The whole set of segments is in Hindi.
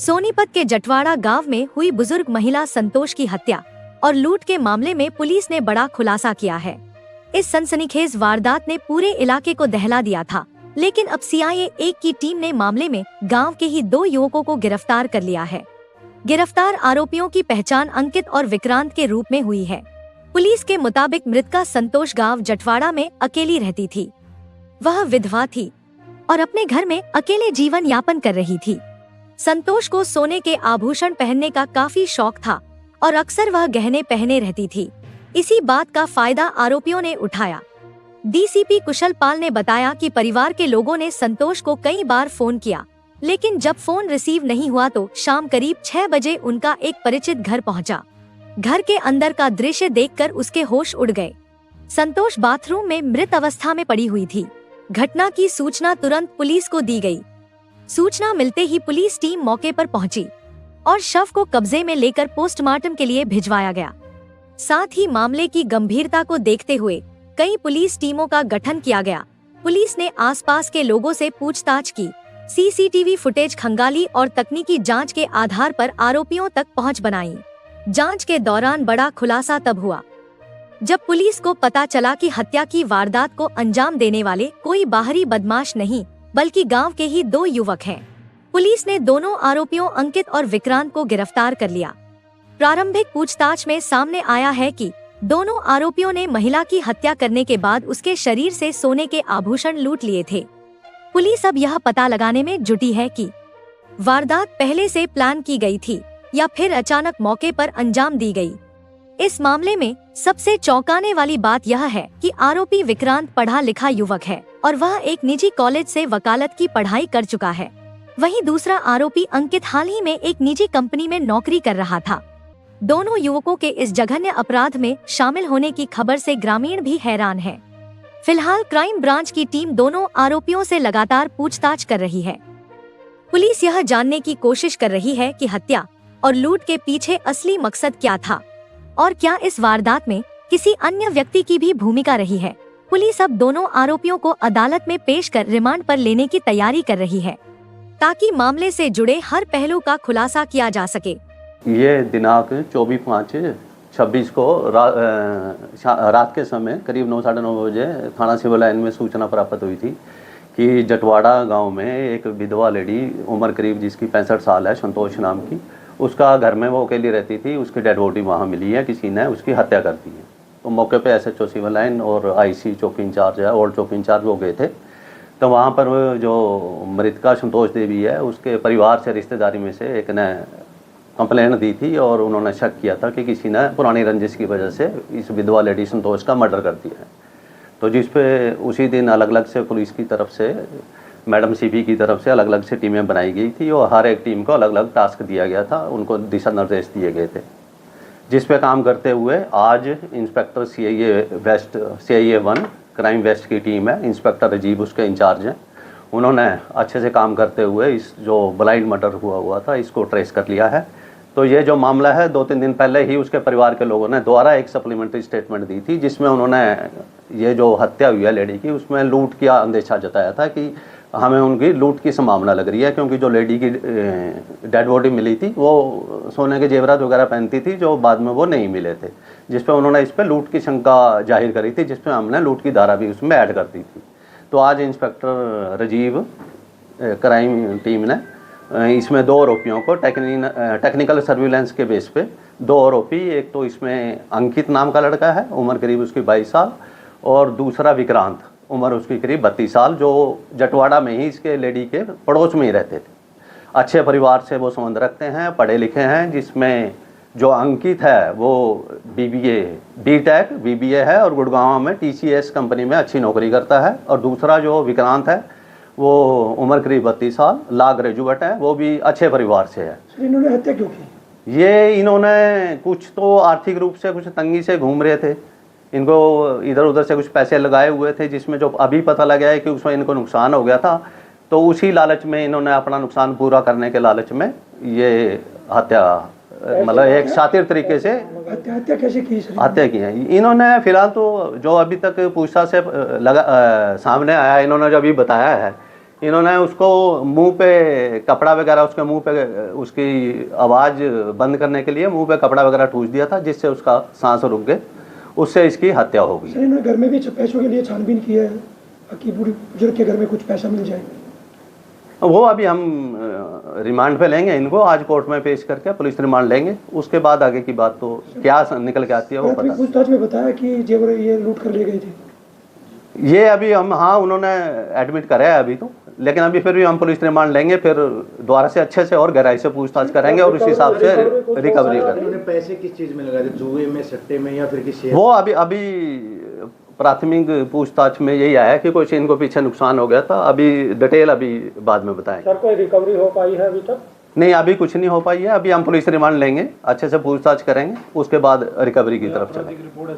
सोनीपत के जटवाड़ा गांव में हुई बुजुर्ग महिला संतोष की हत्या और लूट के मामले में पुलिस ने बड़ा खुलासा किया है। इस सनसनीखेज वारदात ने पूरे इलाके को दहला दिया था, लेकिन अब सीआईए 1 की टीम ने मामले में गांव के ही 2 युवकों को गिरफ्तार कर लिया है। गिरफ्तार आरोपियों की पहचान अंकित और विक्रांत के रूप में हुई है। पुलिस के मुताबिक मृतका संतोष गांव जटवाड़ा में अकेली रहती थी। वह विधवा थी और अपने घर में अकेले जीवन यापन कर रही थी। संतोष को सोने के आभूषण पहनने का काफी शौक था और अक्सर वह गहने पहने रहती थी। इसी बात का फायदा आरोपियों ने उठाया। डीसीपी कुशल पाल ने बताया कि परिवार के लोगों ने संतोष को कई बार फोन किया, लेकिन जब फोन रिसीव नहीं हुआ तो शाम करीब 6 बजे उनका एक परिचित घर पहुंचा। घर के अंदर का दृश्य देखकर उसके होश उड़ गए। संतोष बाथरूम में मृत अवस्था में पड़ी हुई थी। घटना की सूचना तुरंत पुलिस को दी गई। सूचना मिलते ही पुलिस टीम मौके पर पहुंची और शव को कब्जे में लेकर पोस्टमार्टम के लिए भिजवाया गया। साथ ही मामले की गंभीरता को देखते हुए कई पुलिस टीमों का गठन किया गया। पुलिस ने आसपास के लोगों से पूछताछ की, सीसीटीवी फुटेज खंगाली और तकनीकी जांच के आधार पर आरोपियों तक पहुंच बनाई। जांच के दौरान बड़ा खुलासा तब हुआ जब पुलिस को पता चला कि हत्या की वारदात को अंजाम देने वाले कोई बाहरी बदमाश नहीं बल्कि गांव के ही 2 युवक हैं। पुलिस ने दोनों आरोपियों अंकित और विक्रांत को गिरफ्तार कर लिया। प्रारंभिक पूछताछ में सामने आया है कि दोनों आरोपियों ने महिला की हत्या करने के बाद उसके शरीर से सोने के आभूषण लूट लिए थे। पुलिस अब यह पता लगाने में जुटी है कि वारदात पहले से प्लान की गई थी या फिर अचानक मौके पर अंजाम दी गई। इस मामले में सबसे चौंकाने वाली बात यह है कि आरोपी विक्रांत पढ़ा लिखा युवक है और वह एक निजी कॉलेज से वकालत की पढ़ाई कर चुका है। वहीं दूसरा आरोपी अंकित हाल ही में एक निजी कंपनी में नौकरी कर रहा था। दोनों युवकों के इस जघन्य अपराध में शामिल होने की खबर से ग्रामीण भी हैरान है। फिलहाल क्राइम ब्रांच की टीम दोनों आरोपियों से लगातार पूछताछ कर रही है। पुलिस यह जानने की कोशिश कर रही है कि हत्या और लूट के पीछे असली मकसद क्या था और क्या इस वारदात में किसी अन्य व्यक्ति की भी भूमिका रही है। पुलिस अब दोनों आरोपियों को अदालत में पेश कर रिमांड पर लेने की तैयारी कर रही है, ताकि मामले से जुड़े हर पहलू का खुलासा किया जा सके। ये दिनांक 24/5/26 को रात के समय करीब 9 साढ़े 9 बजे थाना सिविल लाइन में सूचना प्राप्त हुई थी कि जटवाड़ा गांव में एक विधवा लेडी, उम्र करीब जिसकी 65 साल है, संतोष नाम की, उसका घर में वो अकेली रहती थी। उसकी डेड बॉडी वहाँ मिली है, किसी ने उसकी हत्या कर दी है। तो मौके पे एसएचओ सिविल लाइन और आईसी चौकी इंचार्ज है, ओल्ड चौकी इंचार्ज, वो गए थे। तो वहाँ पर जो मृतका संतोष देवी है, उसके परिवार से, रिश्तेदारी में से एक ने कंप्लेंट दी थी और उन्होंने शक किया था कि किसी ने पुरानी रंजिश की वजह से इस विधवा लेडी संतोष का मर्डर कर दिया है। तो जिस पे उसी दिन अलग अलग से पुलिस की तरफ से, मैडम सीपी की तरफ से अलग अलग से टीमें बनाई गई थी और हर एक टीम को अलग अलग टास्क दिया गया था, उनको दिशा निर्देश दिए गए थे। जिस पे काम करते हुए आज इंस्पेक्टर सीआईए 1 क्राइम वेस्ट की टीम है, इंस्पेक्टर राजीव उसके इंचार्ज हैं। उन्होंने अच्छे से काम करते हुए इस जो ब्लाइंड मर्डर हुआ था इसको ट्रेस कर लिया है। तो ये जो मामला है, 2-3 दिन पहले ही उसके परिवार के लोगों ने दोबारा एक सप्लीमेंट्री स्टेटमेंट दी थी, जिसमें उन्होंने ये जो हत्या हुई है लेडी की, उसमें लूट का अंदेशा जताया था कि हमें उनकी लूट की संभावना लग रही है, क्योंकि जो लेडी की डेड बॉडी मिली थी वो सोने के जेवरात वगैरह पहनती थी, जो बाद में वो नहीं मिले थे, जिस पे उन्होंने इस पे लूट की शंका जाहिर करी थी, जिसमें हमने लूट की धारा भी उसमें ऐड कर दी थी। तो आज इंस्पेक्टर राजीव क्राइम टीम ने इसमें 2 आरोपियों को टेक्निकल सर्विलेंस के बेस पे 2 आरोपी, एक तो इसमें अंकित नाम का लड़का है, उम्र करीब उसकी 22 साल, और दूसरा विक्रांत, उम्र उसकी करीब 32 साल, जो जटवाड़ा में ही इसके लेडी के पड़ोस में ही रहते थे। अच्छे परिवार से वो संबंध रखते हैं, पढ़े लिखे हैं, जिसमें जो अंकित है वो बीटेक बीबीए है और गुड़गांव में टीसीएस कंपनी में अच्छी नौकरी करता है, और दूसरा जो विक्रांत है वो उम्र करीब 32 साल, लॉ ग्रेजुएट है, वो भी अच्छे परिवार से है। इन्होंने हत्या क्यों की? ये इन्होंने कुछ तो आर्थिक रूप से कुछ तंगी से घूम रहे थे, इनको इधर उधर से कुछ पैसे लगाए हुए थे, जिसमें जो अभी पता लगा है कि उसमें इनको नुकसान हो गया था। तो उसी लालच में इन्होंने अपना नुकसान पूरा करने के लालच में ये हत्या, मतलब एक शातिर तरीके से हत्या कैसे की? हत्या की है इन्होंने। फिलहाल तो जो अभी तक पूछताछ से सामने आया, इन्होंने जो अभी बताया है, इन्होंने उसको मुंह पे कपड़ा वगैरह, उसके मुंह पे उसकी आवाज़ बंद करने के लिए मुंह पे कपड़ा वगैरह ठूस दिया था, जिससे उसका सांस रुक गए, उससे इसकी हत्या हो गई। सर इन्होंने घर में भी पैसों के लिए छानबीन की है कि बुजुर्ग के घर में कुछ पैसा मिल जाए। वो अभी हम रिमांड पे लेंगे इनको, आज कोर्ट में पेश करके पुलिस रिमांड लेंगे, उसके बाद आगे की बात तो क्या निकल के आती है वो पता। पूछताछ में बताया कि जेवर ये लूट कर ले गए थे। ये अभी हम, हाँ उन्होंने एडमिट करा है अभी तो, लेकिन अभी फिर भी हम पुलिस रिमांड लेंगे, फिर दोबारा से अच्छे से और गहराई से पूछताछ करेंगे और उस हिसाब से रिकवरी करेंगे। पैसे किस चीज में लगाए थे, जुए में, सट्टे में या फिर किसी? वो अभी प्राथमिक पूछताछ में यही आया कि कुछ इनको पीछे नुकसान हो गया था, अभी डिटेल अभी बाद में बताएं। सर कोई रिकवरी हो पाई है अभी तक? नहीं, अभी कुछ नहीं हो पाई है, अभी हम पुलिस रिमांड लेंगे, अच्छे से पूछताछ करेंगे, उसके बाद रिकवरी की तरफ चलेंगे।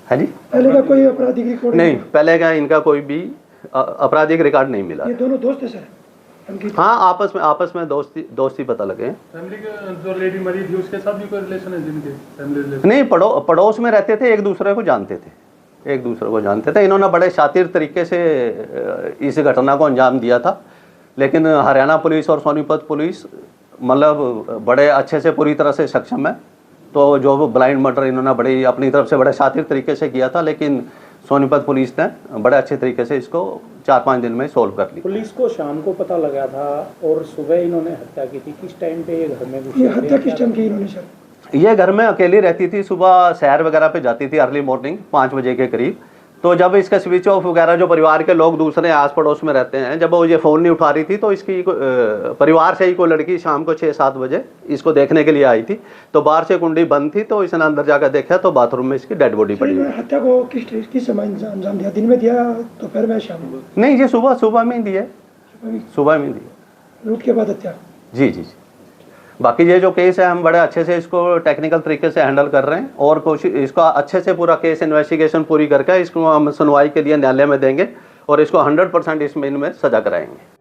है जी, पहले का कोई आपराधिक रिकॉर्ड नहीं, पहले का इनका कोई भी आपराधिक रिकॉर्ड नहीं मिला। ये दोनों दोस्त है सर? हाँ, आपस में दोस्ती पता लगे। फैमिली के जो लेडी मरी थी उसके साथ भी कोई रिलेशन है जिनके फैमिली रिलेशन? नहीं, पड़ोस में रहते थे, एक दूसरे को जानते थे, इन्होंने बड़े शातिर तरीके से इस घटना को अंजाम दिया था, लेकिन हरियाणा पुलिस और सोनीपत पुलिस मतलब बड़े अच्छे से पूरी तरह से सक्षम है। तो जो ब्लाइंड मर्डर इन्होंने बड़ी अपनी तरफ से बड़े शातिर तरीके से किया था, लेकिन सोनीपत पुलिस ने बड़े अच्छे तरीके से इसको 4-5 दिन में सोल्व कर ली। पुलिस को शाम को पता लगा था और सुबह इन्होंने हत्या की थी। किस टाइम पे ये घर में घुसे? ये हत्या किस टाइम की इन्होंने सर? ये घर में अकेली रहती थी, सुबह सैर वगैरह पे जाती थी, अर्ली मॉर्निंग 5 बजे के करीब। तो जब इसका स्विच ऑफ वगैरह, जो परिवार के लोग दूसरे आस पड़ोस में रहते हैं, जब वो ये फ़ोन नहीं उठा रही थी, तो इसकी परिवार से ही कोई लड़की शाम को 6-7 बजे इसको देखने के लिए आई थी। तो बाहर से कुंडी बंद थी, तो इसने अंदर जाकर देखा तो बाथरूम में इसकी डेड बॉडी पड़ी। हत्या को किस समय अंजाम दिया? दिन में दिया, दोपहर में, शाम में? नहीं, ये सुबह में ही दिया, सुबह में दिया। लूट के बाद हत्या? जी। बाकी ये जो केस है, हम बड़े अच्छे से इसको टेक्निकल तरीके से हैंडल कर रहे हैं और कोशिश इसका अच्छे से पूरा केस इन्वेस्टिगेशन पूरी करके इसको हम सुनवाई के लिए न्यायालय में देंगे और इसको 100% इनमें सजा कराएंगे।